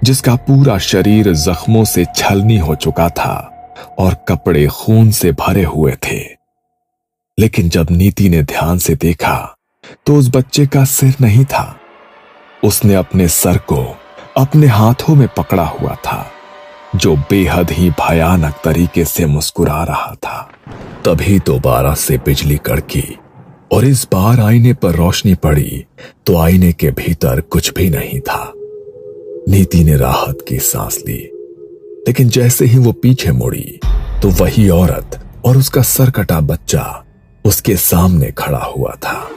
जिसका पूरा शरीर जख्मों से छलनी हो चुका था और कपड़े खून से भरे हुए थे। लेकिन जब नीति ने ध्यान से देखा तो उस बच्चे का सिर नहीं था। उसने अपने सर को अपने हाथों में पकड़ा हुआ था, जो बेहद ही भयानक तरीके से मुस्कुरा रहा था। तभी दोबारा से बिजली कड़की और इस बार आईने पर रोशनी पड़ी तो आईने के भीतर कुछ भी नहीं था। नीति ने राहत की सांस ली, लेकिन जैसे ही वो पीछे मुड़ी तो वही औरत और उसका सर कटा बच्चा उसके सामने खड़ा हुआ था।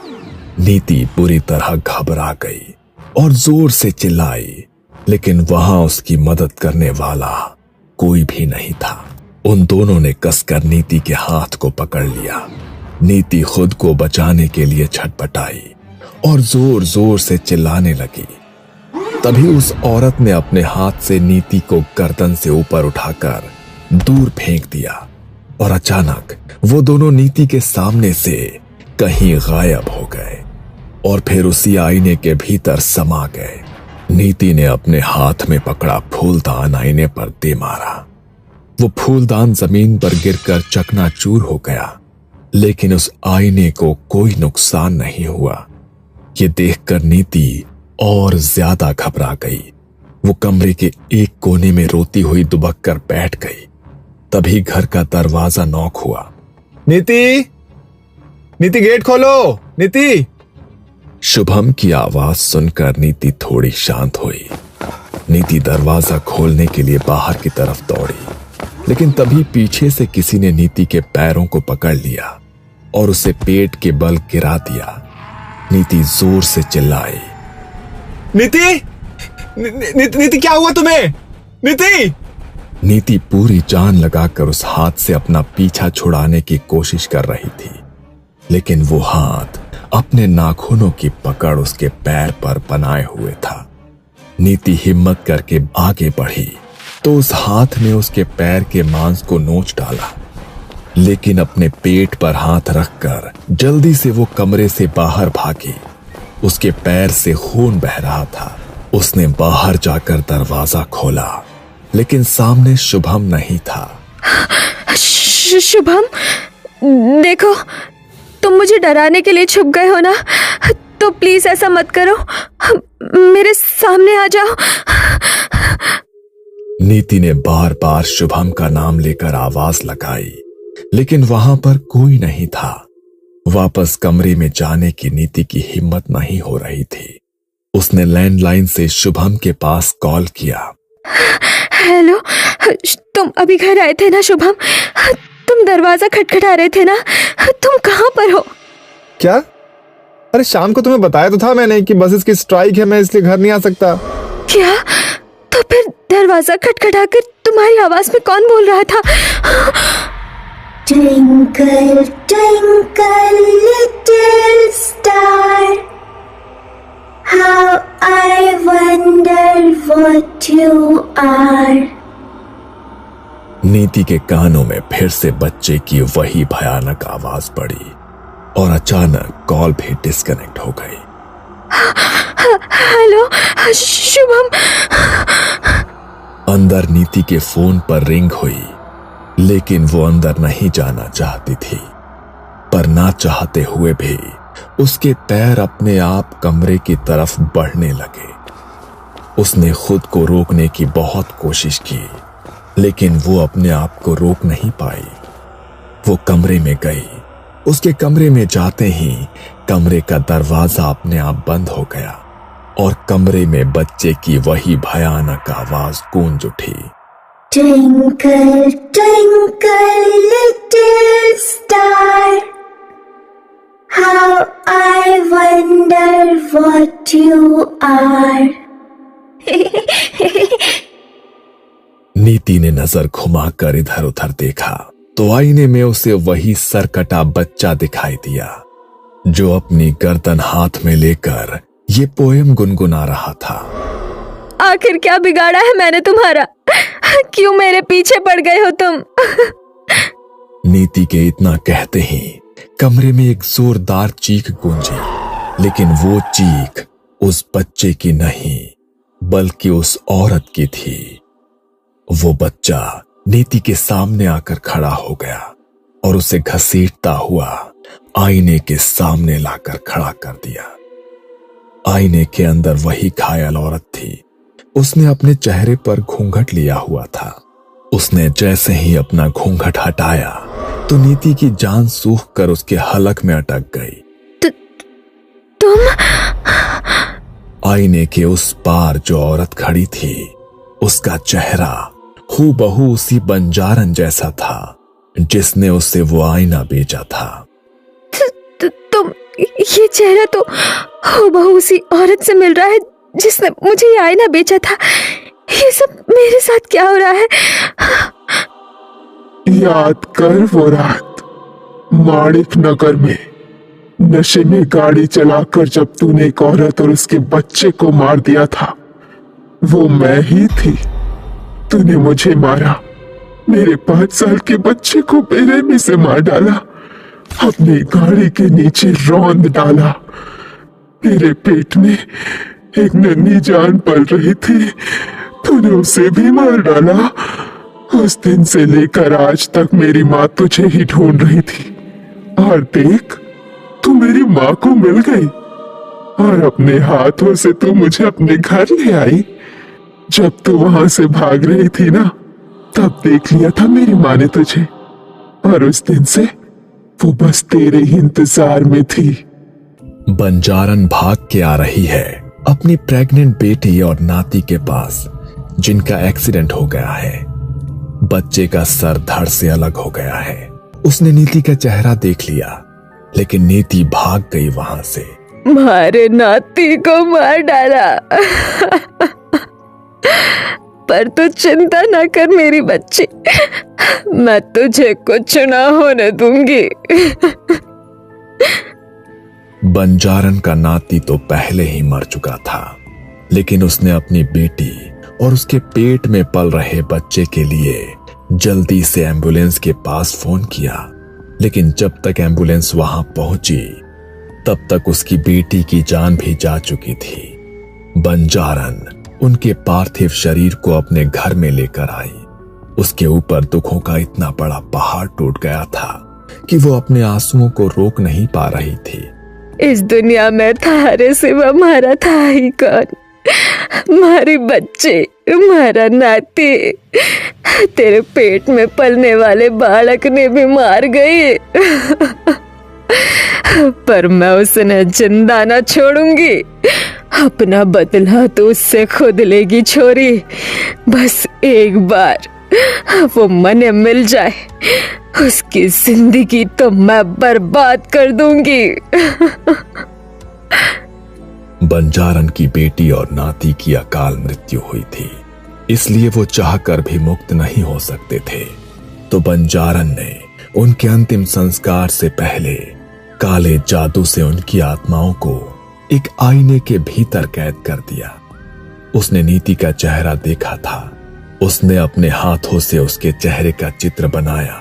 नीति बुरी तरह घबरा गई और जोर से चिल्लाई, लेकिन वहां उसकी मदद करने वाला कोई भी नहीं था। उन दोनों ने कसकर नीति के हाथ को पकड़ लिया। नीति खुद को बचाने के लिए छटपटाई और जोर जोर से चिल्लाने लगी। तभी उस औरत ने अपने हाथ से नीति को गर्दन से ऊपर उठाकर दूर फेंक दिया और अचानक वो दोनों नीति के सामने से कहीं गायब हो गए और फिर उसी आईने के भीतर समा गए। नीति ने अपने हाथ में पकड़ा फूलदान आईने पर दे मारा। वो फूलदान जमीन पर गिरकर चकनाचूर हो गया, लेकिन उस आईने को कोई नुकसान नहीं हुआ। ये देखकर नीति और ज्यादा घबरा गई। वो कमरे के एक कोने में रोती हुई दुबक कर बैठ गई। तभी घर का दरवाजा नॉक हुआ। नीति, नीति गेट खोलो, नीति। शुभम की आवाज सुनकर नीति थोड़ी शांत हुई। नीति दरवाजा खोलने के लिए बाहर की तरफ दौड़ी, लेकिन तभी पीछे से किसी ने नीति के पैरों को पकड़ लिया और उसे पेट के बल गिरा दिया। नीति जोर से चिल्लाई, नीति, नीति क्या हुआ तुम्हें? नीति! नीति पूरी जान लगाकर उस हाथ से अपना पीछा छुड़ाने की कोशिश कर रही थी, लेकिन वो हाथ अपने नाखूनों की पकड़ उसके पैर पर बनाए हुए था। नीति हिम्मत करके आगे बढ़ी तो उस हाथ ने उसके पैर के मांस को नोच डाला, लेकिन अपने पेट पर हाथ रखकर जल्दी से वो कमरे से बाहर भागी। उसके पैर से खून बह रहा था। उसने बाहर जाकर दरवाजा खोला, लेकिन सामने शुभम नहीं था। शुभम, देखो, तुम मुझे डराने के लिए छुप गए हो ना, तो प्लीज ऐसा मत करो, मेरे सामने आ जाओ। नीति ने बार बार शुभम का नाम लेकर आवाज लगाई, लेकिन वहां पर कोई नहीं था। वापस कमरे में जाने की नीति की हिम्मत नहीं हो रही थी। उसने लैंडलाइन से शुभम के पास कॉल किया। हेलो, तुम अभी घर आए थे ना शुभम? तुम दरवाजा खटखटा रहे थे ना, तुम कहाँ पर हो? क्या? अरे शाम को तुम्हें बताया तो था मैंने कि बसेस की स्ट्राइक है, मैं इसलिए घर नहीं आ सकता। क्या? तो फिर दरवाजा खटखटाकर तुम्हारी आवाज में कौन बोल रहा था? Twinkle, twinkle, little star, how I wonder what you are. नीति के कानों में फिर से बच्चे की वही भयानक आवाज पड़ी और अचानक कॉल भी डिस्कनेक्ट हो गई। हेलो शुभम। अंदर नीति के फोन पर रिंग हुई, लेकिन वो अंदर नहीं जाना चाहती थी। पर ना चाहते हुए भी उसके पैर अपने आप कमरे की तरफ बढ़ने लगे। उसने खुद को रोकने की बहुत कोशिश की, लेकिन वो अपने आप को रोक नहीं पाई। वो कमरे में गई। उसके कमरे में जाते ही कमरे का दरवाजा अपने आप बंद हो गया और कमरे में बच्चे की वही भयानक आवाज गूंज उठी। Twinkle, twinkle, little star, how I wonder what you are. नीति ने नजर घुमाकर इधर उधर देखा तो आईने में उसे वही सरकटा बच्चा दिखाई दिया, जो अपनी गर्दन हाथ में लेकर ये पोयम गुनगुना रहा था। आखिर क्या बिगाड़ा है मैंने तुम्हारा? क्यों मेरे पीछे पड़ गए हो तुम? नीति के इतना कहते ही कमरे में एक जोरदार चीख गूंजी, लेकिन वो चीख उस बच्चे की नहीं बल्कि उस औरत की थी। वो बच्चा नीति के सामने आकर खड़ा हो गया और उसे घसीटता हुआ आईने के सामने लाकर खड़ा कर दिया। आईने के अंदर वही घायल औरत थी। उसने अपने चेहरे पर घूंघट लिया हुआ था। उसने जैसे ही अपना घूंघट हटाया तो नीति की जान सूख कर उसके हलक में अटक गई। तुम? आईने के उस पार जो औरत खड़ी थी, उसका चेहरा हूबहू उसी बंजारन जैसा था जिसने उसे वो आईना बेचा था। तुम? ये चेहरा तो हूबहू उसी औरत से मिल रहा है जिसने मुझे ये आईना बेचा था। ये सब मेरे साथ क्या हो रहा है? याद कर वो रात माणिक नगर में नशे में गाड़ी चलाकर जब तूने एक औरत और उसके बच्चे को मार दिया था। वो मैं ही थी। तूने मुझे मारा, मेरे 5 साल के बच्चे को बेरहमी से मार डाला, अपनी गाड़ी के नीचे रौंद डाला। मेरे पेट में एक नन्ही जान पल रही थी, तूने उसे भी मार डाला। उस दिन से लेकर आज तक मेरी माँ तुझे ही ढूंढ रही थी, और देख तू मेरी माँ को मिल गई और अपने हाथों से तू मुझे अपने घर ले आई। जब तू वहां से भाग रही थी ना, तब देख लिया था मेरी माँ ने तुझे, और उस दिन से वो बस तेरे ही इंतजार में थी। बंजारन भाग के आ रही है अपनी प्रेग्नेंट बेटी और नाती के पास, जिनका एक्सीडेंट हो गया है। बच्चे का सर धड़ से अलग हो गया है। उसने नीति का चेहरा देख लिया, लेकिन नीति भाग गई वहां से। मारे नाती को मार डाला। पर तू चिंता ना कर मेरी बच्ची, मैं तुझे कुछ ना होने दूंगी। बंजारन का नाती तो पहले ही मर चुका था, लेकिन उसने अपनी बेटी और उसके पेट में पल रहे बच्चे के लिए जल्दी से एम्बुलेंस के पास फोन किया। लेकिन जब तक एम्बुलेंस वहां पहुंची, तब तक उसकी बेटी की जान भी जा चुकी थी। बंजारन उनके पार्थिव शरीर को अपने घर में लेकर आई। उसके ऊपर दुखों का इतना बड़ा पहाड़ टूट गया था कि वो अपने आंसुओं को रोक नहीं पा रही थी। इस दुनिया में थारे सिवा हमारा था ही कौन? हमारी बच्चे, हमारा नाती, तेरे पेट में पलने वाले बालक ने भी मार गई। पर मैं उसे जिंदा न छोड़ूंगी। अपना बदला तो उससे खुद लेगी छोरी। बस एक बार वो मने मिल जाए, उसकी जिंदगी तो मैं बर्बाद कर दूंगी। बंजारन की बेटी और नाती की अकाल मृत्यु हुई थी, इसलिए वो चाहकर भी मुक्त नहीं हो सकते थे। तो बंजारन ने उनके अंतिम संस्कार से पहले काले जादू से उनकी आत्माओं को एक आईने के भीतर कैद कर दिया। उसने नीति का चेहरा देखा था। उसने अपने हाथों से उसके चेहरे का चित्र बनाया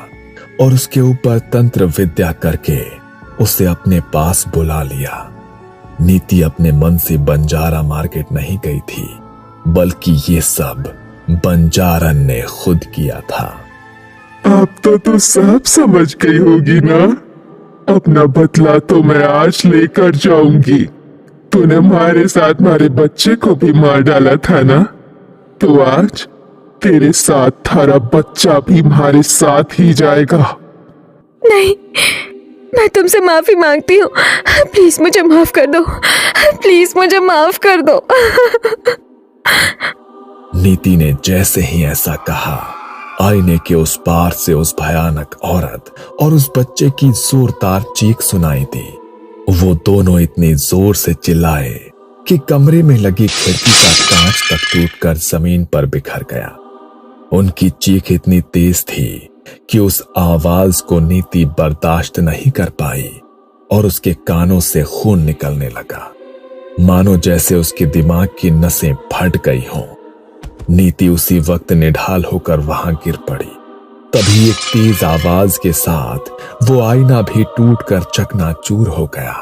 और उसके ऊपर तंत्र विद्या करके उसे अपने पास बुला लिया। नीति अपने मन से बंजारा मार्केट नहीं गई थी, बल्कि ये सब बंजारन ने खुद किया था। अब तो तू सब समझ गई होगी ना। अपना बदला तो मैं आज लेकर जाऊंगी। तूने हमारे साथ हमारे बच्चे को भी मार डाला था ना, तो आज तेरे साथ थारा बच्चा भी हमारे साथ ही जाएगा। नहीं, मैं तुमसे माफी मांगती हूँ। प्लीज मुझे माफ कर दो, प्लीज मुझे माफ कर दो। नीति ने जैसे ही ऐसा कहा, आईने के उस पार से उस भयानक औरत और उस बच्चे की जोरदार चीख सुनाई दी। वो दोनों इतनी जोर से चिल्लाए कि कमरे में लगी खिड़की का कांच तक टूटकर जमीन पर बिखर गया। उनकी चीख इतनी तेज थी कि उस आवाज को नीति बर्दाश्त नहीं कर पाई और उसके कानों से खून निकलने लगा, मानो जैसे उसके दिमाग की नसें फट गई हों। नीति उसी वक्त निढाल होकर वहां गिर पड़ी। तभी एक तेज आवाज के साथ वो आईना भी टूटकर चकनाचूर हो गया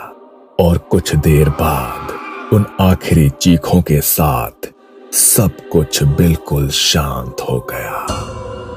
और कुछ देर बाद उन आखिरी चीखों के साथ सब कुछ बिल्कुल शांत हो गया।